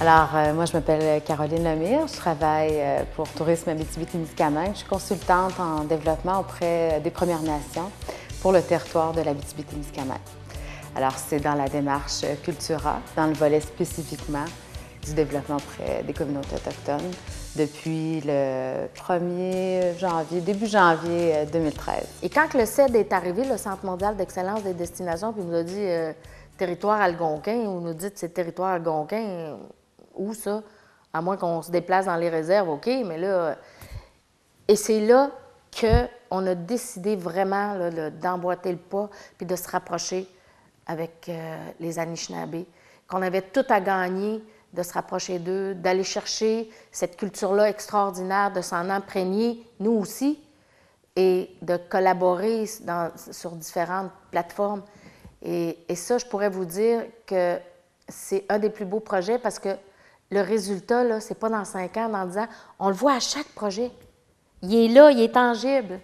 Moi, je m'appelle Caroline Lemire. Je travaille pour Tourisme Abitibi-Témiscamingue. Je suis consultante en développement auprès des Premières Nations pour le territoire de l'Abitibi-Témiscamingue. Alors, c'est dans la démarche Cultura, dans le volet spécifiquement du développement auprès des communautés autochtones depuis le 1er janvier, début janvier 2013. Et quand le CED est arrivé, le Centre mondial d'excellence des destinations, puis il nous a dit territoire algonquin, ou nous dit c'est territoire algonquin, où ça? À moins qu'on se déplace dans les réserves, OK, mais là... Et c'est là qu'on a décidé vraiment d'emboîter le pas puis de se rapprocher avec les Anishinabés, qu'on avait tout à gagner de se rapprocher d'eux, d'aller chercher cette culture-là extraordinaire, de s'en imprégner, nous aussi, et de collaborer sur différentes plateformes. Et ça, je pourrais vous dire que c'est un des plus beaux projets parce que le résultat, là, c'est pas dans 5 ans, dans 10 ans. On le voit à chaque projet. Il est là, il est tangible.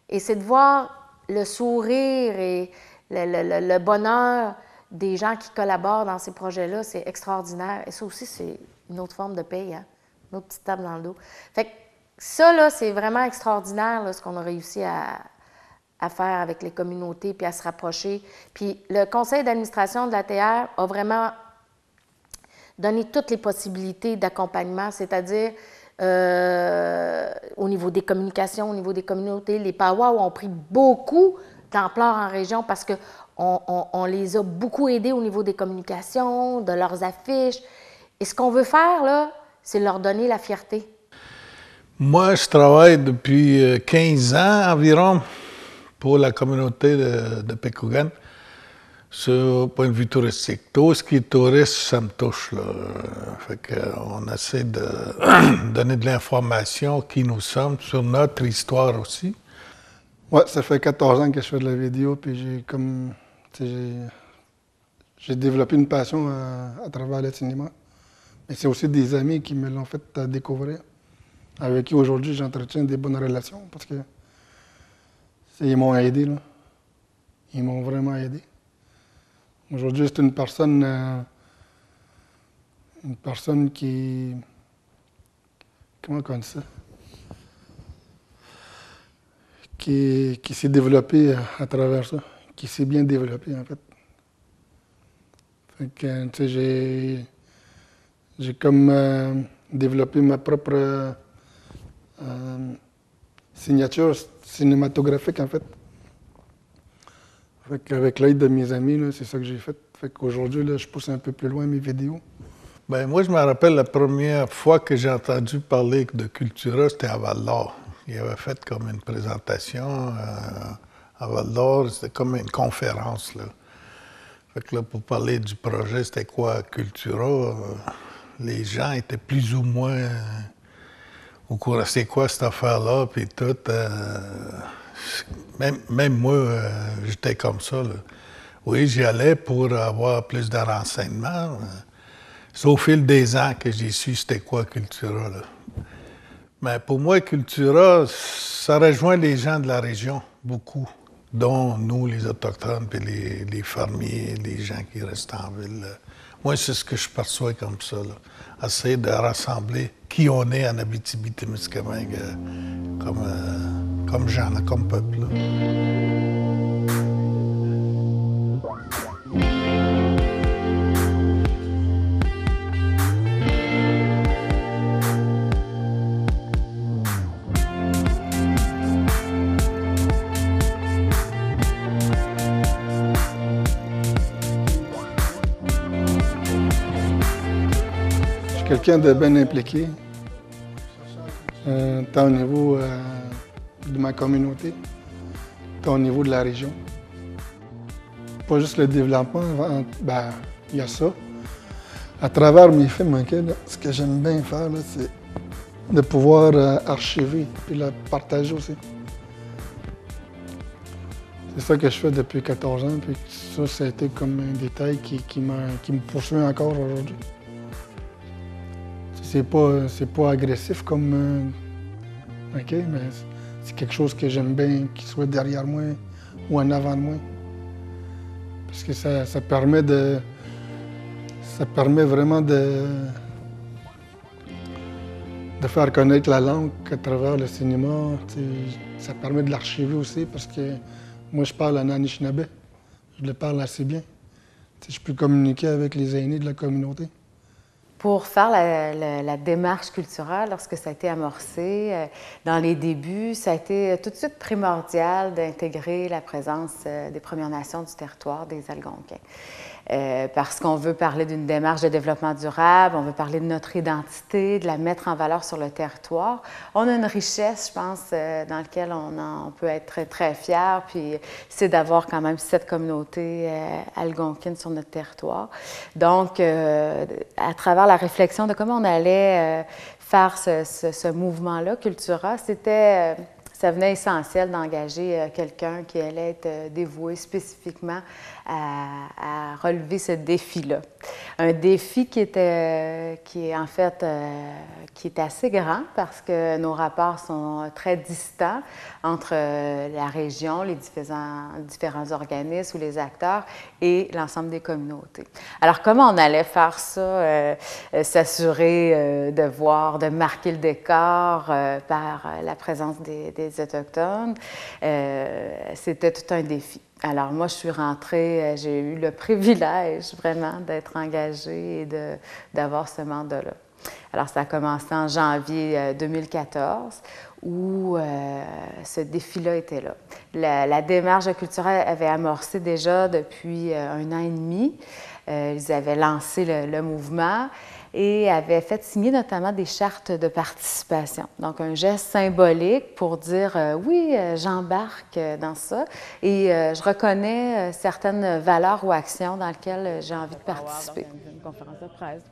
Et c'est de voir le sourire et le bonheur des gens qui collaborent dans ces projets-là, c'est extraordinaire. Et ça aussi, c'est une autre forme de paye, hein? Une autre petite table dans le dos. Fait que ça, là, c'est vraiment extraordinaire, là, ce qu'on a réussi à faire avec les communautés, puis à se rapprocher. Puis le conseil d'administration de l'ATR a vraiment donné toutes les possibilités d'accompagnement, c'est-à-dire au niveau des communications, au niveau des communautés. Les powwows ont pris beaucoup d'ampleur en région parce qu'on les a beaucoup aidés au niveau des communications, de leurs affiches. Et ce qu'on veut faire, là, c'est leur donner la fierté. Moi, je travaille depuis 15 ans environ pour la communauté de Pécougan, sur le point de vue touristique. Tout ce qui est touriste, ça me touche, là. Fait qu'on essaie de donner de l'information, qui nous sommes, sur notre histoire aussi. Ouais, ça fait 14 ans que je fais de la vidéo, puis j'ai développé une passion à travers le cinéma. Mais c'est aussi des amis qui me l'ont fait découvrir, avec qui aujourd'hui j'entretiens des bonnes relations, parce que ils m'ont aidé, là. Ils m'ont vraiment aidé. Aujourd'hui, c'est une personne qui... Comment on dit ça? Qui s'est développée à travers ça, qui s'est bien développée, en fait. Fait que, tu sais, j'ai comme développé ma propre signature cinématographique, en fait. Fait qu'avec l'aide de mes amis, c'est ça que j'ai fait. Fait qu'aujourd'hui, là, je pousse un peu plus loin mes vidéos. Ben moi, je me rappelle la première fois que j'ai entendu parler de Cultura, c'était à Val-d'Or. Il avait fait comme une présentation à Val-d'Or, c'était comme une conférence, là. Fait que là, pour parler du projet, c'était quoi Cultura, les gens étaient plus ou moins au courant, c'est quoi cette affaire-là, puis tout. Même moi, j'étais comme ça, là. Oui, j'y allais pour avoir plus de renseignements. C'est au fil des ans que j'ai su c'était quoi Cultura, là. Mais pour moi, Cultura, ça rejoint les gens de la région, beaucoup, dont nous, les Autochtones, puis les fermiers, les gens qui restent en ville. Moi, c'est ce que je perçois comme ça, là. Essayer de rassembler qui on est en Abitibi-Témiscamingue comme gens, comme peuple, là. Quelqu'un de bien impliqué, tant au niveau de ma communauté, tant au niveau de la région. Pas juste le développement, ben, il y a ça. À travers mes films, ce que j'aime bien faire, c'est de pouvoir archiver et le partager aussi. C'est ça que je fais depuis 14 ans, puis ça a été comme un détail qui me poursuit encore aujourd'hui. C'est pas agressif comme... OK, mais c'est quelque chose que j'aime bien, qu'il soit derrière moi ou en avant de moi. Parce que ça permet de... Ça permet vraiment de faire connaître la langue à travers le cinéma. Ça permet de l'archiver aussi parce que moi, je parle en Anishinaabe. Je le parle assez bien. Je peux communiquer avec les aînés de la communauté. Pour faire la démarche culturelle, lorsque ça a été amorcé, dans les débuts, ça a été tout de suite primordial d'intégrer la présence des Premières Nations du territoire, des Algonquins. Parce qu'on veut parler d'une démarche de développement durable, on veut parler de notre identité, de la mettre en valeur sur le territoire. On a une richesse, je pense, dans laquelle on peut être très, très fiers, puis c'est d'avoir quand même cette communauté algonquine sur notre territoire. Donc, à travers la réflexion de comment on allait faire ce mouvement-là, Cultura, ça venait essentiel d'engager quelqu'un qui allait être dévoué spécifiquement à relever ce défi-là. Un défi qui est assez grand parce que nos rapports sont très distants entre la région, les différents organismes ou les acteurs et l'ensemble des communautés. Alors, comment on allait faire ça, s'assurer de marquer le décor par la présence des Autochtones? C'était tout un défi. Alors moi, je suis rentrée, j'ai eu le privilège vraiment d'être engagée et d'avoir ce mandat-là. Alors ça a commencé en janvier 2014 où ce défi-là était là. La démarche culturelle avait amorcé déjà depuis 1 an et demi. Ils avaient lancé le mouvement et avaient fait signer notamment des chartes de participation. Donc, un geste symbolique pour dire oui, j'embarque dans ça et je reconnais certaines valeurs ou actions dans lesquelles j'ai envie de participer. Une conférence de presse,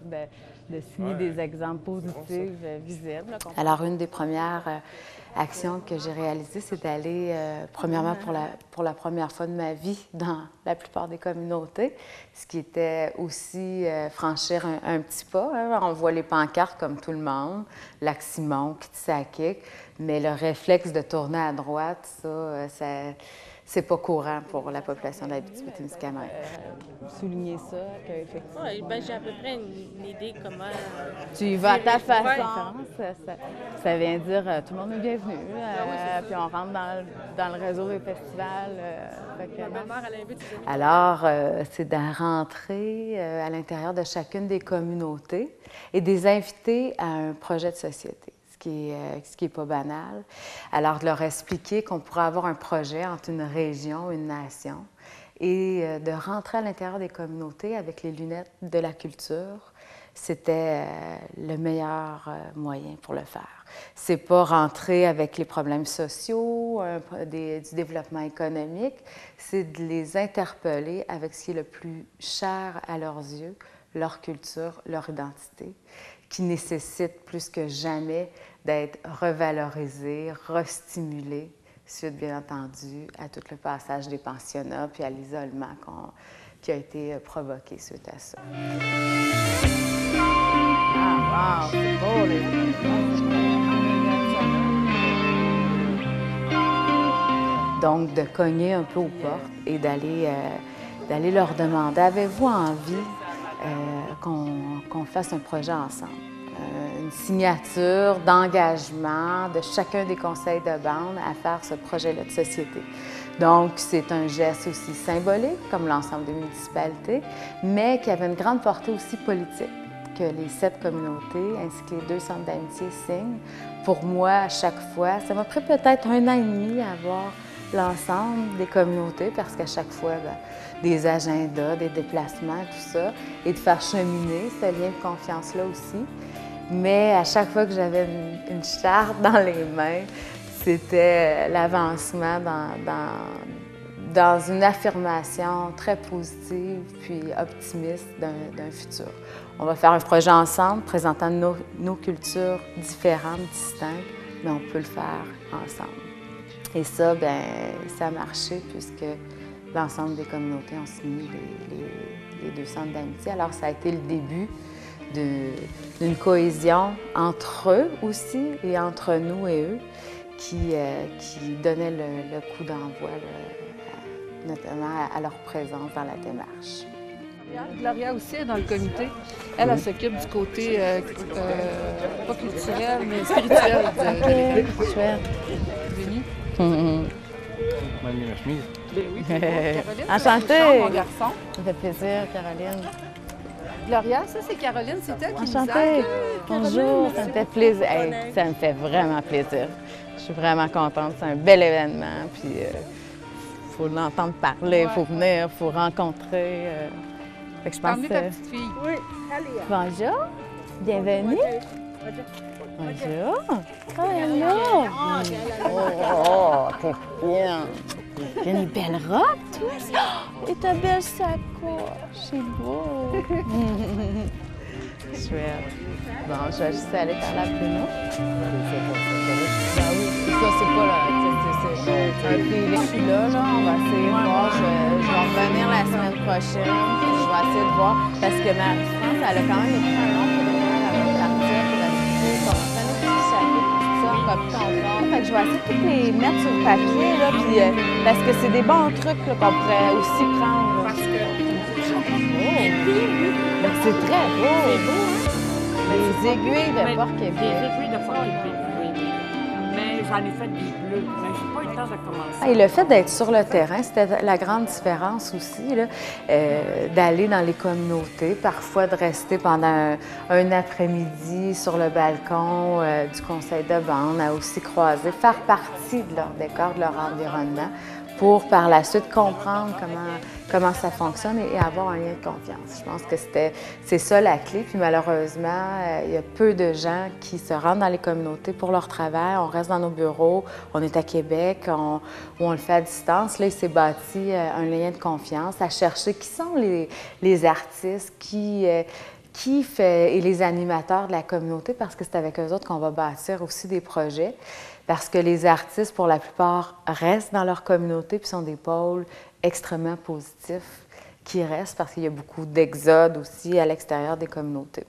de signer des exemples positifs, visibles. Alors, une des premières actions que j'ai réalisées, c'est d'aller, premièrement, pour la première fois de ma vie, dans la plupart des communautés, ce qui était aussi franchir un petit pas. Hein. On voit les pancartes comme tout le monde, Lac-Simon, Kitsakik, mais le réflexe de tourner à droite, ça c'est pas courant pour la population de l'Abitibi-Témiscamingue. Souligner ça, qu'effectivement... Oui, bien, j'ai à peu près une idée comment... Tu y vas à ta façon, ça vient dire tout le monde est bienvenu, puis on rentre dans le réseau des festivals. Alors, c'est de rentrer à l'intérieur de chacune des communautés et de les inviter à un projet de société. Ce qui est pas banal. Alors, de leur expliquer qu'on pourrait avoir un projet entre une région, une nation, et de rentrer à l'intérieur des communautés avec les lunettes de la culture, c'était le meilleur moyen pour le faire. C'est pas rentrer avec les problèmes sociaux, du développement économique, c'est de les interpeller avec ce qui est le plus cher à leurs yeux, leur culture, leur identité, qui nécessite plus que jamais d'être revalorisé, restimulé, suite bien entendu à tout le passage des pensionnats puis à l'isolement qui a été provoqué suite à ça. Ah, wow, c'est beau, les Donc, de cogner un peu aux portes et d'aller leur demander, avez-vous envie qu'on fasse un projet ensemble? Une signature d'engagement de chacun des conseils de bande à faire ce projet-là de société. Donc, c'est un geste aussi symbolique, comme l'ensemble des municipalités, mais qui avait une grande portée aussi politique, que les 7 communautés ainsi que les 2 centres d'amitié signent. Pour moi, à chaque fois, ça m'a pris peut-être 1 an et demi à avoir l'ensemble des communautés, parce qu'à chaque fois, des agendas, des déplacements, tout ça, et de faire cheminer ce lien de confiance-là aussi. Mais à chaque fois que j'avais une charte dans les mains, c'était l'avancement dans une affirmation très positive puis optimiste d'un futur. On va faire un projet ensemble présentant nos cultures différentes, distinctes, mais on peut le faire ensemble. Et ça, ça a marché puisque l'ensemble des communautés ont signé les 2 centres d'amitié. Alors, ça a été le début d'une cohésion entre eux aussi et entre nous et eux qui donnait le coup d'envoi, notamment à leur présence dans la démarche. Gloria aussi est dans le comité. Elle s'occupe du côté, pas culturel, mais spirituel de l'église. Chouette. Denis. Ma chemise. Ben oui, c'est bon. Caroline, Enchantée. mon garçon. Ça fait plaisir, Caroline. Gloria, ça c'est Caroline, c'est elle qui nous Enchantée. aide. Bonjour, ça me fait plaisir. Hey, ça me fait vraiment plaisir. Je suis vraiment contente. C'est un bel événement. Puis, faut l'entendre parler, il faut venir, il faut rencontrer. Fait que je pense Emmenez ta petite fille. Oui, allez. Bonjour, bienvenue. Bonjour. Oh, hello. Oh, t'es bien. T'as une belle robe, toi. Oh, et ta belle sacoche, c'est beau. Chouette. Bon, je vais juste aller par la Bruno. Ben oui, ça, c'est pas là. C'est un feeling. Je suis là, on va essayer de voir. Je vais revenir la semaine prochaine. Puis je vais essayer de voir. Parce que Marie-France, elle a quand même écrit un long témoignage avant de partir pour assister. Comme ça, les petits chapitres, tout ça, copie conforme. Fait que je vais essayer de tous les mettre sur le papier, là. Puis, parce que c'est des bons trucs là, qu'on pourrait aussi prendre. Là. Parce que Ben, c'est très beau. c'est beau, hein? Les aiguilles de Mais- Port-Québec. Des aiguilles de Port-Québec, oui. Mais j'en ai fait des bleus, mais j'ai pas eu le temps de commencer. Et le fait d'être sur le terrain, c'était la grande différence aussi, là, d'aller dans les communautés, parfois de rester pendant un après-midi sur le balcon du conseil de bande, à aussi croiser, faire partie de leur décor, de leur environnement, pour par la suite comprendre comment ça fonctionne et avoir un lien de confiance. Je pense que c'est ça la clé. Puis malheureusement, il y a peu de gens qui se rendent dans les communautés pour leur travail. On reste dans nos bureaux, on est à Québec, où on le fait à distance. Là, il s'est bâti un lien de confiance à chercher qui sont les artistes, et les animateurs de la communauté, parce que c'est avec eux autres qu'on va bâtir aussi des projets. Parce que les artistes, pour la plupart, restent dans leur communauté puis sont des pôles extrêmement positifs qui restent parce qu'il y a beaucoup d'exode aussi à l'extérieur des communautés.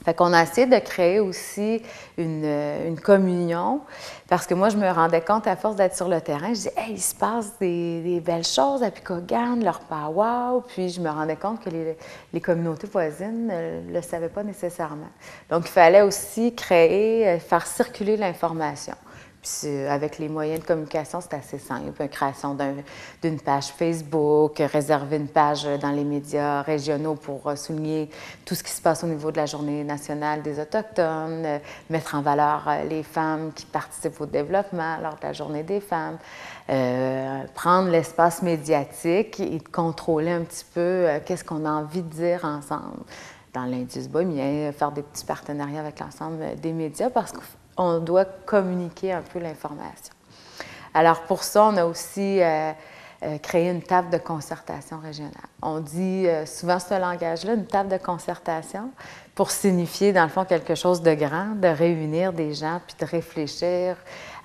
Fait qu'on a essayé de créer aussi une communion parce que moi, je me rendais compte à force d'être sur le terrain, je disais « Hey, il se passe des belles choses à Picogan, leur powwow », puis je me rendais compte que les communautés voisines ne le savaient pas nécessairement. Donc, il fallait aussi créer, faire circuler l'information. Puis avec les moyens de communication, c'est assez simple. Création d'une page Facebook, réserver une page dans les médias régionaux pour souligner tout ce qui se passe au niveau de la Journée nationale des Autochtones, mettre en valeur les femmes qui participent au développement lors de la Journée des femmes, prendre l'espace médiatique et contrôler un petit peu qu'est-ce qu'on a envie de dire ensemble. Dans l'Indus bohémien, faire des petits partenariats avec l'ensemble des médias parce qu'on doit communiquer un peu l'information. Alors pour ça, on a aussi créé une table de concertation régionale. On dit souvent ce langage-là, une table de concertation, pour signifier dans le fond quelque chose de grand, de réunir des gens puis de réfléchir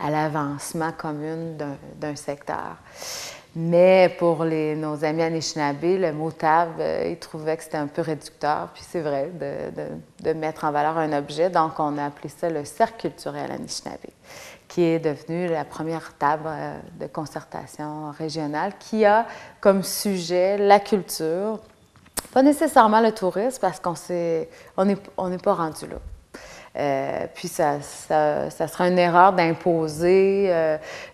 à l'avancement commun d'un secteur. Mais pour nos amis Anishinaabe, le mot table, ils trouvaient que c'était un peu réducteur. Puis c'est vrai, de mettre en valeur un objet. Donc, on a appelé ça le cercle culturel Anishinaabe, qui est devenu la première table de concertation régionale qui a comme sujet la culture, pas nécessairement le tourisme, parce qu'on n'est pas rendu là. Puis ça serait une erreur d'imposer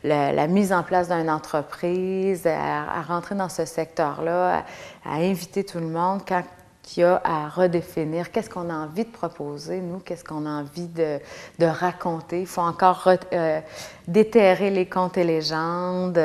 la mise en place d'une entreprise, à rentrer dans ce secteur-là, à inviter tout le monde quand il y a à redéfinir qu'est-ce qu'on a envie de proposer, nous, qu'est-ce qu'on a envie de raconter. Il faut encore déterrer les contes et légendes,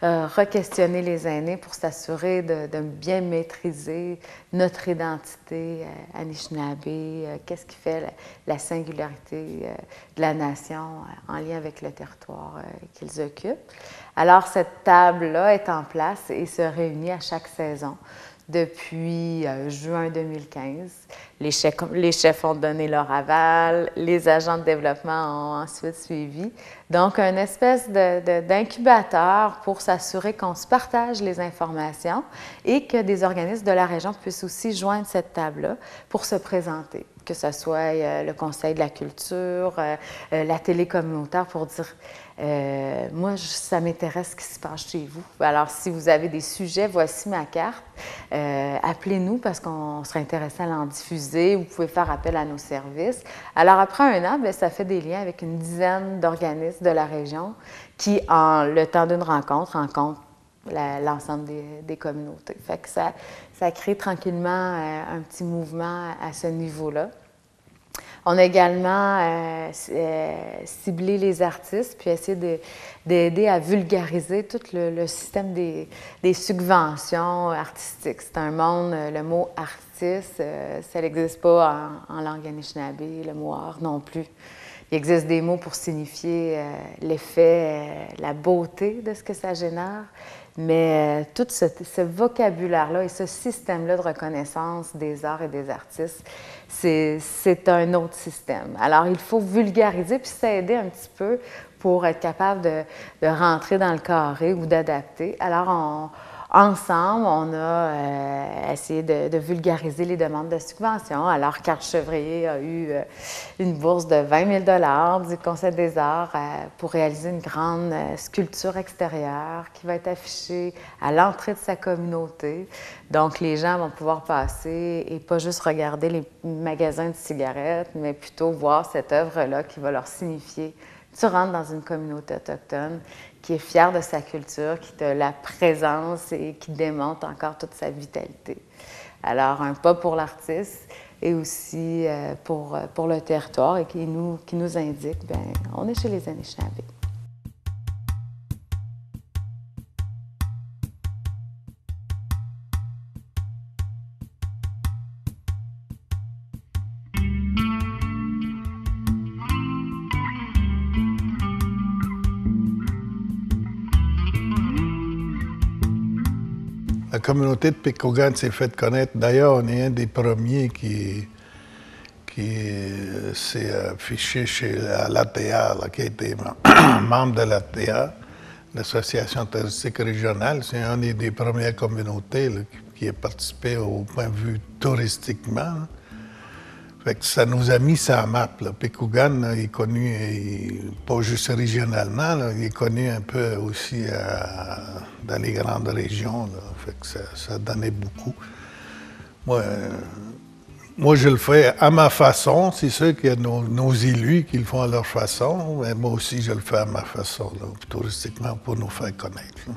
re-questionner les aînés pour s'assurer de bien maîtriser notre identité Anishinaabe, qu'est-ce qui fait la singularité de la nation en lien avec le territoire qu'ils occupent. Alors, cette table-là est en place et se réunit à chaque saison. Depuis juin 2015, les chefs ont donné leur aval, les agents de développement ont ensuite suivi. Donc, une espèce d'incubateur pour s'assurer qu'on se partage les informations et que des organismes de la région puissent aussi joindre cette table-là pour se présenter. que ce soit le Conseil de la culture, la télé communautaire pour dire moi, ça m'intéresse ce qui se passe chez vous. Alors, si vous avez des sujets, voici ma carte. Appelez-nous parce qu'on serait intéressé à l'en diffuser. Vous pouvez faire appel à nos services. Alors, après un an, bien, ça fait des liens avec une dizaine d'organismes de la région qui, en le temps d'une rencontre l'ensemble des communautés. Fait que ça crée tranquillement un petit mouvement à ce niveau-là. On a également ciblé les artistes, puis essayé d'aider à vulgariser tout le système des subventions artistiques. C'est un monde, le mot artiste, ça n'existe pas en langue anishinaabe, le mot art non plus. Il existe des mots pour signifier l'effet, la beauté de ce que ça génère, mais tout ce vocabulaire-là et ce système-là de reconnaissance des arts et des artistes, c'est un autre système. Alors, il faut vulgariser puis s'aider un petit peu pour être capable de rentrer dans le carré ou d'adapter. Alors, ensemble, on a essayé de vulgariser les demandes de subventions. Alors, Carte Chevrier a eu une bourse de 20 000 $ du Conseil des arts pour réaliser une grande sculpture extérieure qui va être affichée à l'entrée de sa communauté. Donc, les gens vont pouvoir passer et pas juste regarder les magasins de cigarettes, mais plutôt voir cette œuvre-là qui va leur signifier. Tu rentres dans une communauté autochtone qui est fière de sa culture, qui a la présence et qui démontre encore toute sa vitalité. Alors, un pas pour l'artiste et aussi pour le territoire et qui nous indique, bien, on est chez les Anishinaabe. La communauté de Pikaugan s'est faite connaître. D'ailleurs, on est un des premiers qui s'est affiché chez l'ATA, qui a été membre de l'ATA, l'Association touristique régionale. C'est une des premières communautés là, qui a participé au point de vue touristiquement. Fait que ça nous a mis ça à map. Pikaugan est connu, pas juste régionalement, là, il est connu un peu aussi dans les grandes régions. Là. Fait que ça donnait beaucoup. Moi, je le fais à ma façon. C'est sûr qu'il y a nos élus qui le font à leur façon, mais moi aussi, je le fais à ma façon, là, touristiquement, pour nous faire connaître. Là.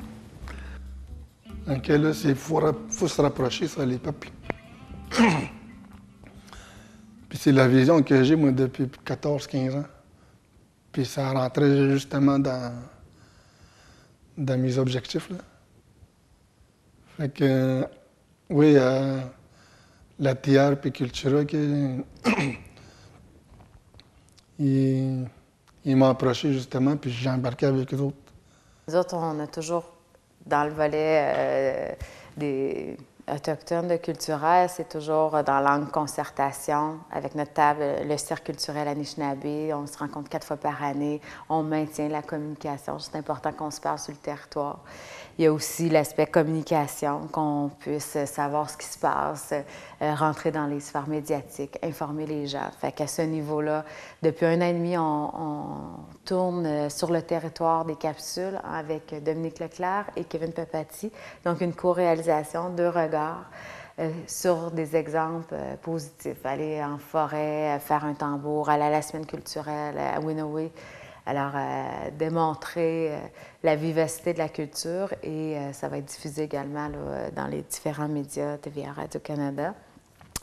Donc là, il faut se rapprocher sur les peuples. Puis c'est la vision que j'ai, moi, depuis 14-15 ans. Puis ça rentrait justement dans mes objectifs, là. Fait que, oui, la TR puis Cultura, il m'a approché justement, puis j'ai embarqué avec eux autres. Nous autres, on a toujours, dans le volet des autochtones de Cultura, c'est toujours dans l'angle concertation avec notre table, le cercle culturel Anishinaabe. On se rencontre 4 fois par année. On maintient la communication. C'est important qu'on se parle sur le territoire. Il y a aussi l'aspect communication, qu'on puisse savoir ce qui se passe, rentrer dans les sphères médiatiques, informer les gens. Fait qu'à ce niveau-là, depuis 1 an et demi, on tourne sur le territoire des capsules avec Dominique Leclerc et Kevin Pepati. Donc, une co-réalisation, 2 regards sur des exemples positifs. Aller en forêt, faire un tambour, aller à la semaine culturelle à Winaway. Alors, démontrer la vivacité de la culture et ça va être diffusé également là, dans les différents médias, TVA, Radio-Canada.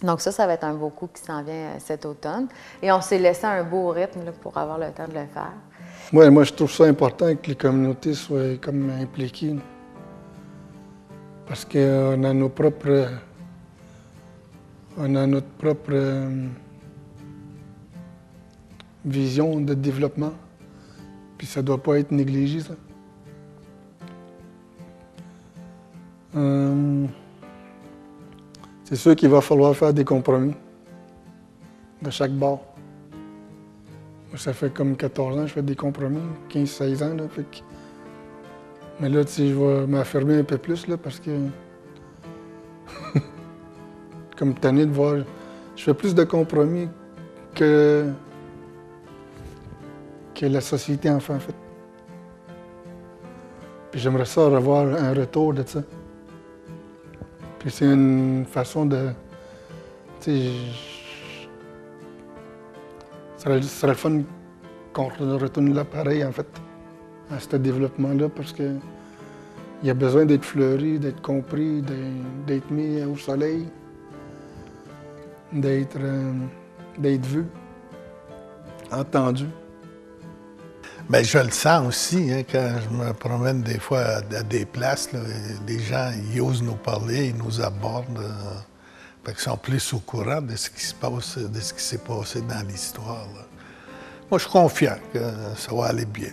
Donc ça va être un beau coup qui s'en vient cet automne. Et on s'est laissé un beau rythme là, pour avoir le temps de le faire. Ouais, moi, je trouve ça important que les communautés soient comme impliquées. Là. Parce qu'on a notre propre vision de développement. Puis ça ne doit pas être négligé, ça. C'est sûr qu'il va falloir faire des compromis de chaque bord. Moi, ça fait comme 14 ans que je fais des compromis, 15-16 ans. Là, fait que... Mais là, tu sais, je vais m'affirmer un peu plus, là, parce que... comme tanné de voir... Je fais plus de compromis que la société en fait, en fait. Puis j'aimerais ça revoir un retour de ça. Puis c'est une façon de... Tu sais, ça serait le fun qu'on retourne là pareil, en fait, à ce développement-là, parce que il y a besoin d'être fleuri, d'être compris, d'être mis au soleil, d'être vu, entendu. Bien, je le sens aussi, hein, quand je me promène des fois à des places, là, des gens, ils osent nous parler, ils nous abordent, fait qu'ils sont plus au courant de ce qui se passe, de ce qui s'est passé dans l'histoire. Là. Moi, je suis confiant que ça va aller bien.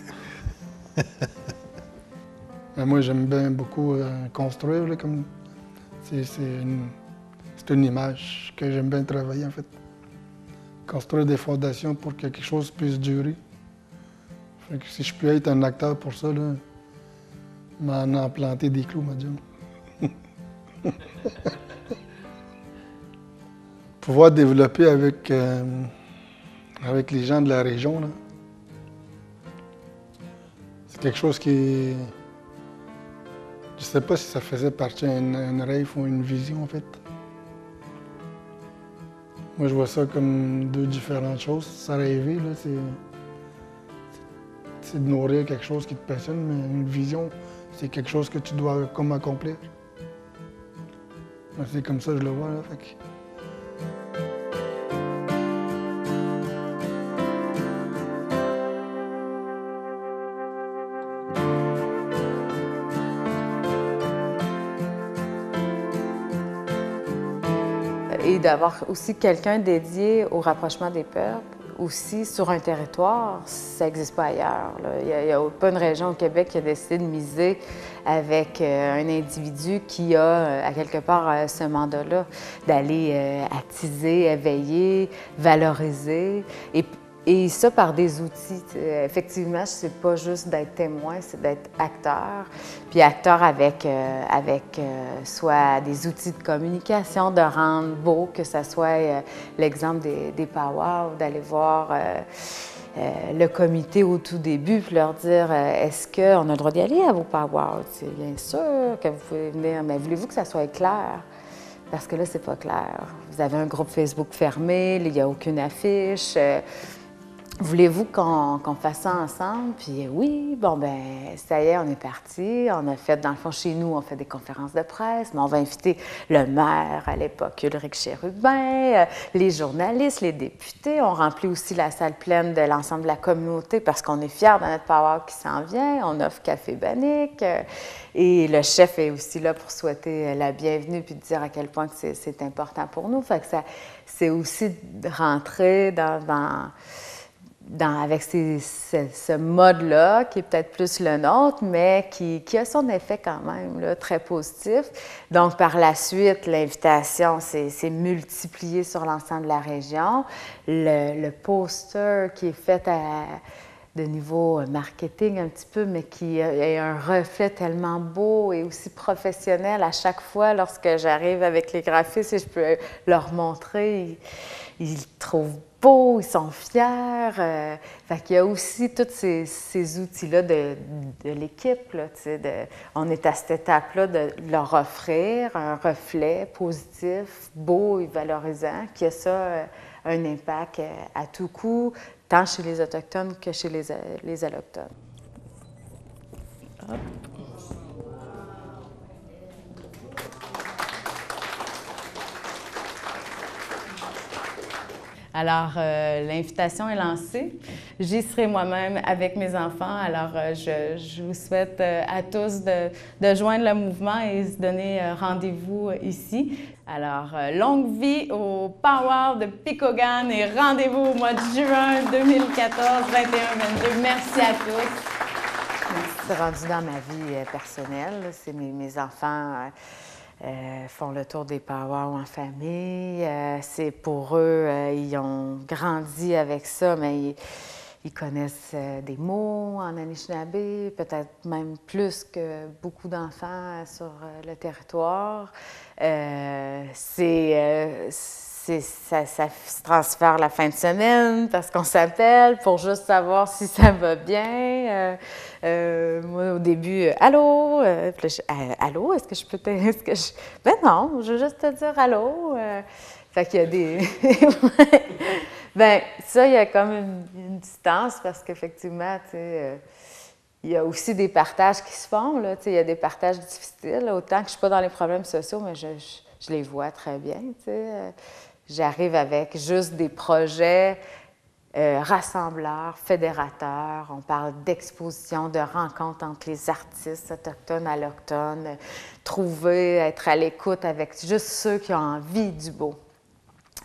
Moi, j'aime bien beaucoup construire, là, comme c'est une image que j'aime bien travailler, en fait. Construire des fondations pour que quelque chose puisse durer. Fait que si je peux être un acteur pour ça, là, m'en a planté des clous, ma job. Pouvoir développer avec les gens de la région, là, c'est quelque chose qui... Je sais pas si ça faisait partie d'un rêve ou une vision, en fait. Moi, je vois ça comme deux différentes choses. Ça rêver, là, c'est de nourrir quelque chose qui te passionne, mais une vision, c'est quelque chose que tu dois comme accomplir. Moi, c'est comme ça que je le vois, là. Fait que... Et d'avoir aussi quelqu'un dédié au rapprochement des peuples, aussi sur un territoire, ça n'existe pas ailleurs. Là. Il n'y a pas une région au Québec qui a décidé de miser avec un individu qui a, à quelque part, ce mandat-là, d'aller attiser, éveiller, valoriser. Et ça par des outils. Effectivement, c'est pas juste d'être témoin, c'est d'être acteur. Puis acteur avec soit des outils de communication, de rendre beau, que ce soit l'exemple des powwows, d'aller voir le comité au tout début, puis leur dire est-ce qu'on a le droit d'y aller à vos powwows? C'est bien sûr que vous pouvez venir, mais voulez-vous que ça soit clair? Parce que là, c'est pas clair. Vous avez un groupe Facebook fermé, il n'y a aucune affiche. Voulez-vous qu'on fasse ça ensemble? Puis oui, bon, ben ça y est, on est parti. On a fait, dans le fond, chez nous, on fait des conférences de presse, mais on va inviter le maire à l'époque, Ulrich Chérubin, les journalistes, les députés. On remplit aussi la salle pleine de l'ensemble de la communauté parce qu'on est fiers de notre powwow qui s'en vient. On offre Café Bannick. Et le chef est aussi là pour souhaiter la bienvenue puis dire à quel point que c'est important pour nous. Fait que ça, c'est aussi de rentrer avec ce mode-là, qui est peut-être plus le nôtre, mais qui a son effet quand même là, très positif. Donc, par la suite, l'invitation s'est multipliée sur l'ensemble de la région. Le poster qui est fait de niveau marketing un petit peu, mais qui est un reflet tellement beau et aussi professionnel à chaque fois lorsque j'arrive avec les graphistes et je peux leur montrer, ils trouvent beau, ils sont fiers. Fait qu'il y a aussi tous ces outils-là de l'équipe. Là, on est à cette étape-là de leur offrir un reflet positif, beau et valorisant, qui a ça un impact à tout coup, tant chez les Autochtones que chez les Allochtones. Hop. Alors, l'invitation est lancée. J'y serai moi-même avec mes enfants. Alors, je vous souhaite à tous de joindre le mouvement et se donner rendez-vous ici. Alors, longue vie au powwow de Picogan et rendez-vous au mois de juin 2014, 21-22. Merci à tous. C'est rendu dans ma vie personnelle. C'est mes enfants... font le tour des powwows en famille. C'est pour eux, ils ont grandi avec ça, mais ils connaissent des mots en Anishinaabe, peut-être même plus que beaucoup d'enfants sur le territoire. C'est ça se transfère la fin de semaine parce qu'on s'appelle pour juste savoir si ça va bien. Moi, au début, allô? Allô, est-ce que je peux Ben non, je veux juste te dire allô. Fait qu'il y a des... Ben ça, il y a comme une distance parce qu'effectivement, tu sais, il y a aussi des partages qui se font, là. Tu sais, il y a des partages difficiles. Là. Autant que je ne suis pas dans les problèmes sociaux, mais je les vois très bien, tu sais. J'arrive avec juste des projets rassembleurs, fédérateurs. On parle d'exposition, de rencontres entre les artistes autochtones, allochtones, trouver, être à l'écoute avec juste ceux qui ont envie du beau.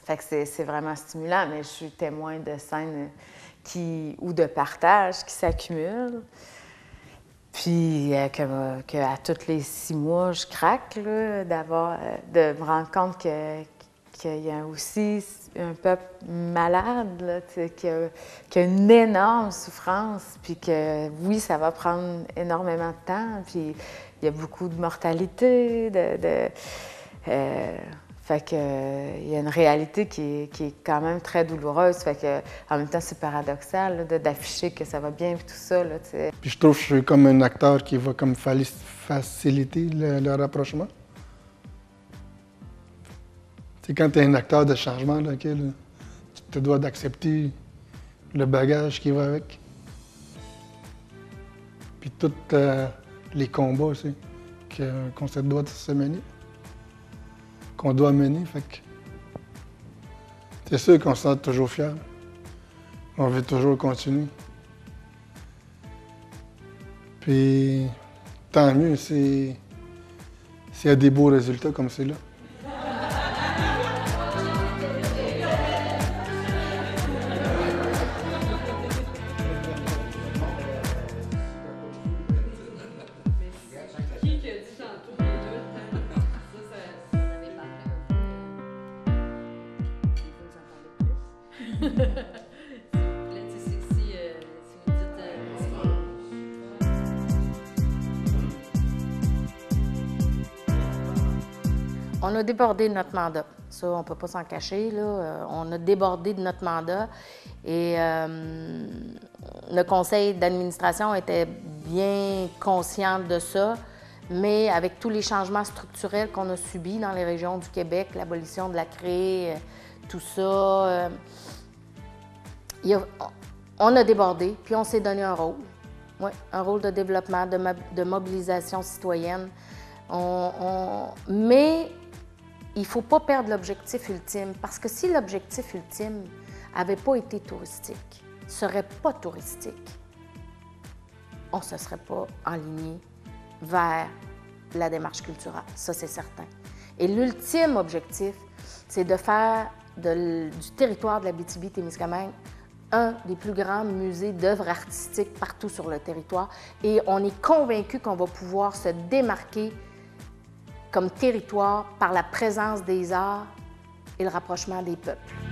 Fait que c'est vraiment stimulant, mais je suis témoin de scènes ou de partages qui s'accumulent. Puis qu'à tous les 6 mois, je craque, là, de me rendre compte qu'il y a aussi un peuple malade, là, qui a une énorme souffrance, puis que oui, ça va prendre énormément de temps, puis il y a beaucoup de mortalité, fait que il y a une réalité qui est quand même très douloureuse. Fait que en même temps, c'est paradoxal là, d'afficher que ça va bien et tout ça. Là, t'sais. Puis je trouve que je suis comme un acteur qui va comme faciliter le rapprochement. T'sais, quand tu es un acteur de changement, là, tu te dois d'accepter le bagage qui va avec. Puis tous les combats aussi qu'on se doit de se mener. Qu'on doit mener, fait que c'est sûr qu'on se sent toujours fier. On veut toujours continuer. Puis tant mieux, s'il y a des beaux résultats comme c'est là. On a débordé de notre mandat. Ça, on ne peut pas s'en cacher, là. On a débordé de notre mandat et le conseil d'administration était bien conscient de ça, mais avec tous les changements structurels qu'on a subis dans les régions du Québec, l'abolition de la CRE, tout ça, on a débordé, puis on s'est donné un rôle. Oui, un rôle de développement, de mobilisation citoyenne. Mais il ne faut pas perdre l'objectif ultime, parce que si l'objectif ultime n'avait pas été touristique, ne serait pas touristique, on ne se serait pas enligné vers la démarche culturelle, ça c'est certain. Et l'ultime objectif, c'est de faire du territoire de l'Abitibi-Témiscamingue un des plus grands musées d'œuvres artistiques partout sur le territoire. Et on est convaincu qu'on va pouvoir se démarquer comme territoire par la présence des arts et le rapprochement des peuples.